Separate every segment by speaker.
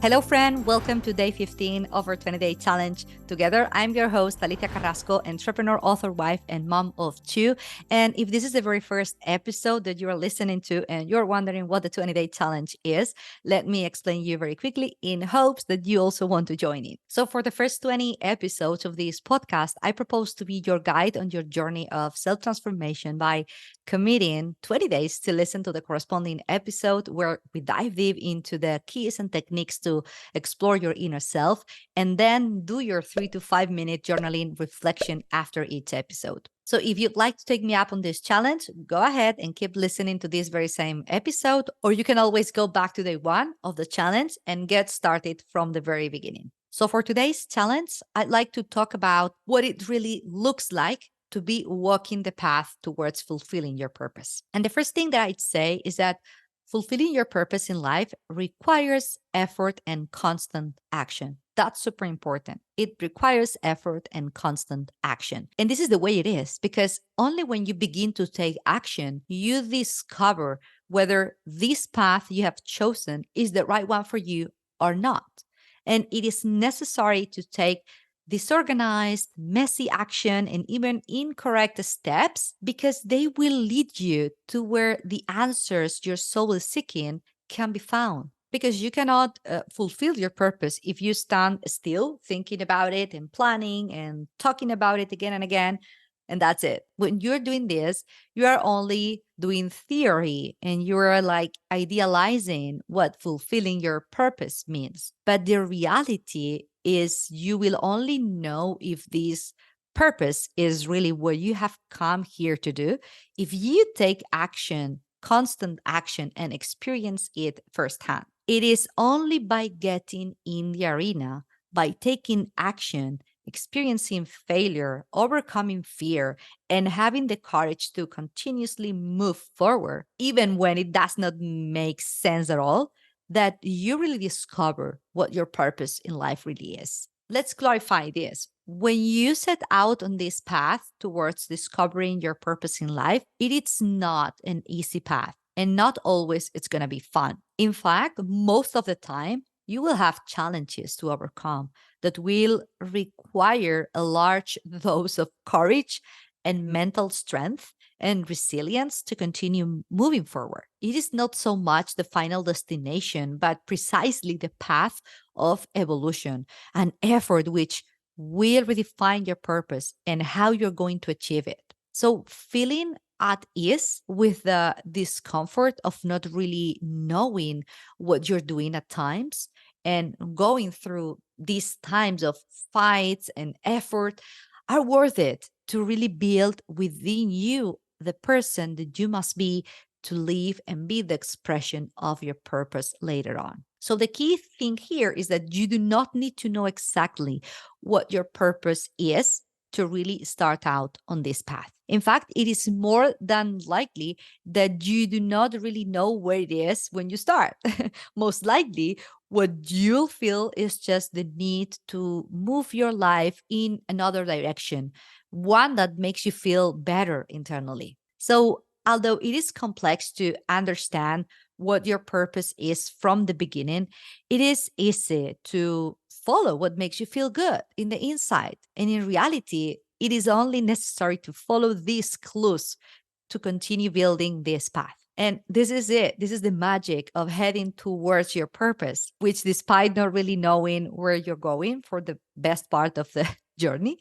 Speaker 1: Hello, friend. Welcome to day 15 of our 20-day challenge. Together, I'm your host, Alicia Carrasco, entrepreneur, author, wife, and mom of two. And if this is the very first episode that you are listening to and you're wondering what the 20-day challenge is, let me explain you very quickly in hopes that you also want to join in. So for the first 20 episodes of this podcast, I propose to be your guide on your journey of self-transformation by committing 20 days to listen to the corresponding episode where we dive deep into the keys and techniques to explore your inner self, and then do your 3 to 5 minute journaling reflection after each episode. So if you'd like to take me up on this challenge, go ahead and keep listening to this very same episode, or you can always go back to day one of the challenge and get started from the very beginning. So for today's challenge, I'd like to talk about what it really looks like to be walking the path towards fulfilling your purpose. And the first thing that I'd say is that fulfilling your purpose in life requires effort and constant action. That's super important. It requires effort and constant action. And this is the way it is because only when you begin to take action, you discover whether this path you have chosen is the right one for you or not. And it is necessary to take disorganized, messy action, and even incorrect steps because they will lead you to where the answers your soul is seeking can be found. Because you cannot fulfill your purpose if you stand still thinking about it and planning and talking about it again and again. And that's it. When you're doing this, you are only doing theory and you're like idealizing what fulfilling your purpose means. But the reality is you will only know if this purpose is really what you have come here to do if you take action, constant action, and experience it firsthand. It is only by getting in the arena, by taking action, experiencing failure, overcoming fear, and having the courage to continuously move forward, even when it does not make sense at all, that you really discover what your purpose in life really is. Let's clarify this. When you set out on this path towards discovering your purpose in life, it is not an easy path and not always it's going to be fun. In fact, most of the time, you will have challenges to overcome that will require a large dose of courage and mental strength and resilience to continue moving forward. It is not so much the final destination, but precisely the path of evolution, an effort which will redefine your purpose and how you're going to achieve it. So, feeling at ease with the discomfort of not really knowing what you're doing at times and going through these times of fights and effort are worth it to really build within you the person that you must be to live and be the expression of your purpose later on. So, the key thing here is that you do not need to know exactly what your purpose is to really start out on this path. In fact, it is more than likely that you do not really know where it is when you start. Most likely, what you'll feel is just the need to move your life in another direction, one that makes you feel better internally. So, although it is complex to understand what your purpose is from the beginning, it is easy to follow what makes you feel good in the inside. And in reality, it is only necessary to follow these clues to continue building this path. And this is it. This is the magic of heading towards your purpose, which, despite not really knowing where you're going for the best part of the journey,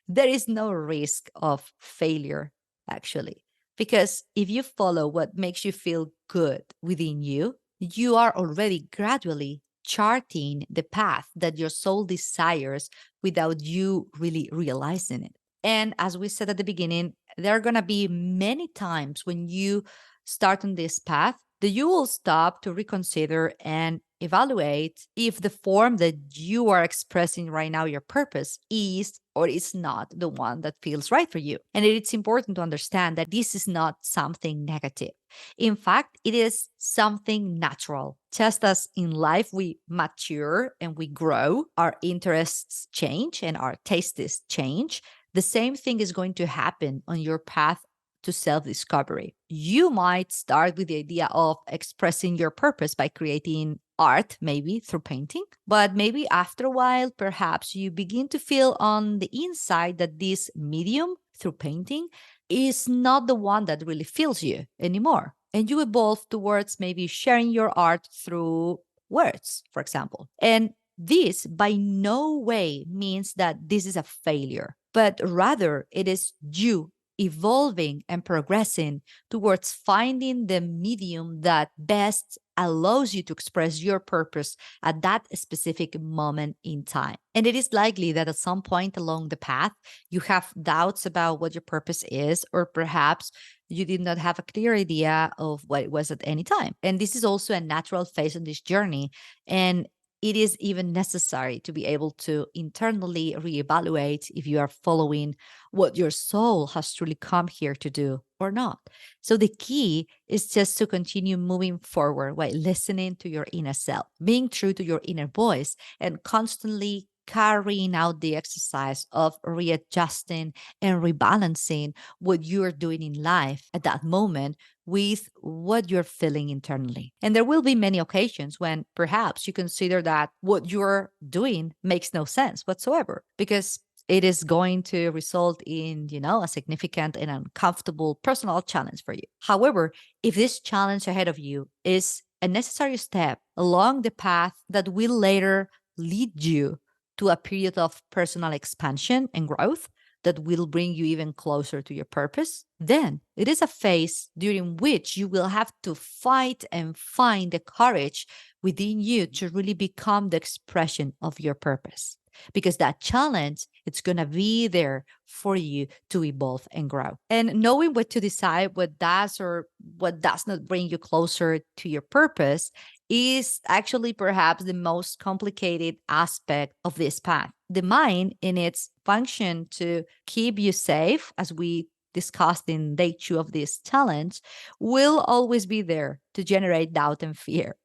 Speaker 1: there is no risk of failure, actually. Because if you follow what makes you feel good within you, you are already gradually charting the path that your soul desires without you really realizing it. And as we said at the beginning, there are going to be many times when you start on this path that you will stop to reconsider and evaluate if the form that you are expressing right now, your purpose, is or is not the one that feels right for you. And it's important to understand that this is not something negative. In fact, it is something natural. Just as in life we mature and we grow, our interests change and our tastes change, the same thing is going to happen on your path to self discovery. You might start with the idea of expressing your purpose by creating art, maybe through painting. But maybe after a while, perhaps you begin to feel on the inside that this medium through painting is not the one that really fills you anymore. And you evolve towards maybe sharing your art through words, for example. And this by no way means that this is a failure, but rather it is you evolving and progressing towards finding the medium that best allows you to express your purpose at that specific moment in time. And it is likely that at some point along the path, you have doubts about what your purpose is, or perhaps you did not have a clear idea of what it was at any time. And this is also a natural phase on this journey. And it is even necessary to be able to internally reevaluate if you are following what your soul has truly come here to do or not. So the key is just to continue moving forward while listening to your inner self, being true to your inner voice, and constantly carrying out the exercise of readjusting and rebalancing what you're doing in life at that moment with what you're feeling internally. And there will be many occasions when perhaps you consider that what you're doing makes no sense whatsoever because it is going to result in, a significant and uncomfortable personal challenge for you. However, if this challenge ahead of you is a necessary step along the path that will later lead you to a period of personal expansion and growth that will bring you even closer to your purpose, then it is a phase during which you will have to fight and find the courage within you to really become the expression of your purpose. Because that challenge, it's going to be there for you to evolve and grow. And knowing what to decide, what does or what does not bring you closer to your purpose is actually perhaps the most complicated aspect of this path. The mind, in its function to keep you safe, as we discussed in day 2 of this challenge, will always be there to generate doubt and fear.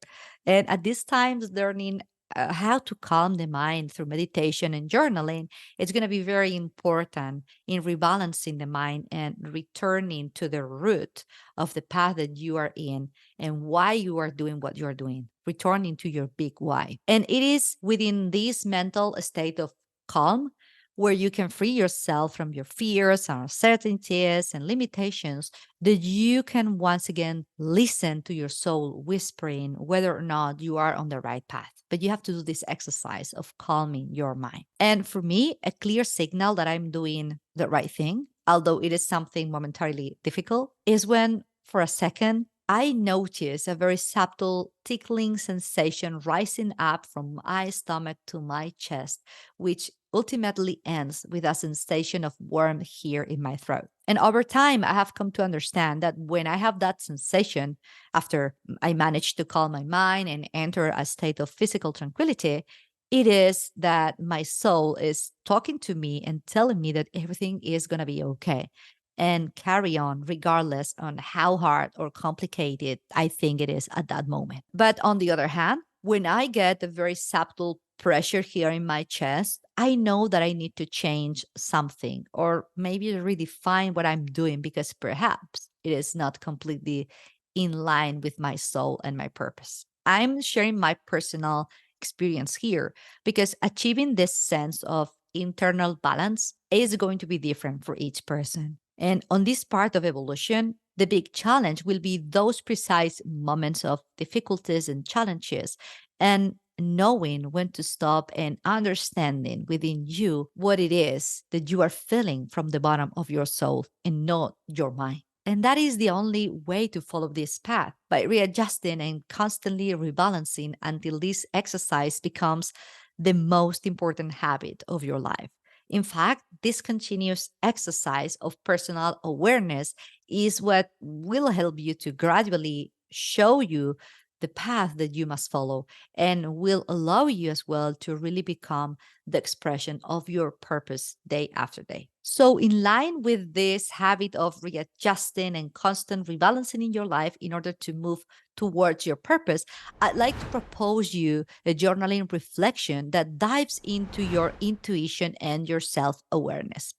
Speaker 1: And at these times, learning how to calm the mind through meditation and journaling, it's going to be very important in rebalancing the mind and returning to the root of the path that you are in and why you are doing what you're doing, returning to your big why. And it is within this mental state of calm where you can free yourself from your fears and uncertainties and limitations, that you can once again listen to your soul whispering whether or not you are on the right path. But you have to do this exercise of calming your mind. And for me, a clear signal that I'm doing the right thing, although it is something momentarily difficult, is when for a second I notice a very subtle tickling sensation rising up from my stomach to my chest, which ultimately ends with a sensation of warmth here in my throat. And over time, I have come to understand that when I have that sensation, after I manage to calm my mind and enter a state of physical tranquility, it is that my soul is talking to me and telling me that everything is going to be okay and carry on regardless on how hard or complicated I think it is at that moment. But on the other hand, when I get a very subtle pressure here in my chest, I know that I need to change something or maybe redefine what I'm doing because perhaps it is not completely in line with my soul and my purpose. I'm sharing my personal experience here because achieving this sense of internal balance is going to be different for each person. And on this part of evolution, the big challenge will be those precise moments of difficulties and challenges and knowing when to stop and understanding within you what it is that you are feeling from the bottom of your soul and not your mind. And that is the only way to follow this path by readjusting and constantly rebalancing until this exercise becomes the most important habit of your life. In fact, this continuous exercise of personal awareness is what will help you to gradually show you the path that you must follow and will allow you as well to really become the expression of your purpose day after day. So, in line with this habit of readjusting and constant rebalancing in your life in order to move towards your purpose, I'd like to propose you a journaling reflection that dives into your intuition and your self awareness.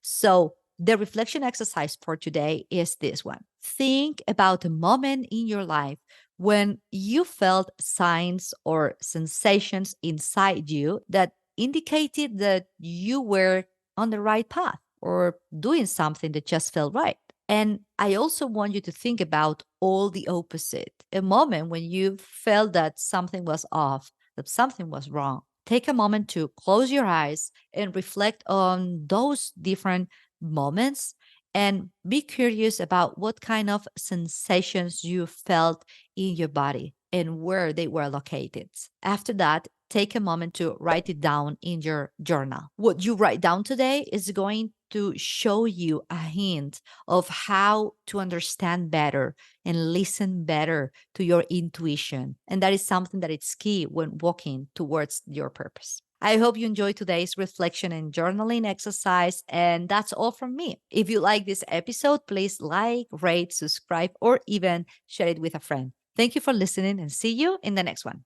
Speaker 1: So, the reflection exercise for today is this one. Think about a moment in your life when you felt signs or sensations inside you that indicated that you were on the right path or doing something that just felt right. And I also want you to think about all the opposite. A moment when you felt that something was off, that something was wrong. Take a moment to close your eyes and reflect on those different moments and be curious about what kind of sensations you felt in your body and where they were located. After that, take a moment to write it down in your journal. What you write down today is going to show you a hint of how to understand better and listen better to your intuition. And that is something that is key when walking towards your purpose. I hope you enjoyed today's reflection and journaling exercise. And that's all from me. If you like this episode, please like, rate, subscribe, or even share it with a friend. Thank you for listening and see you in the next one.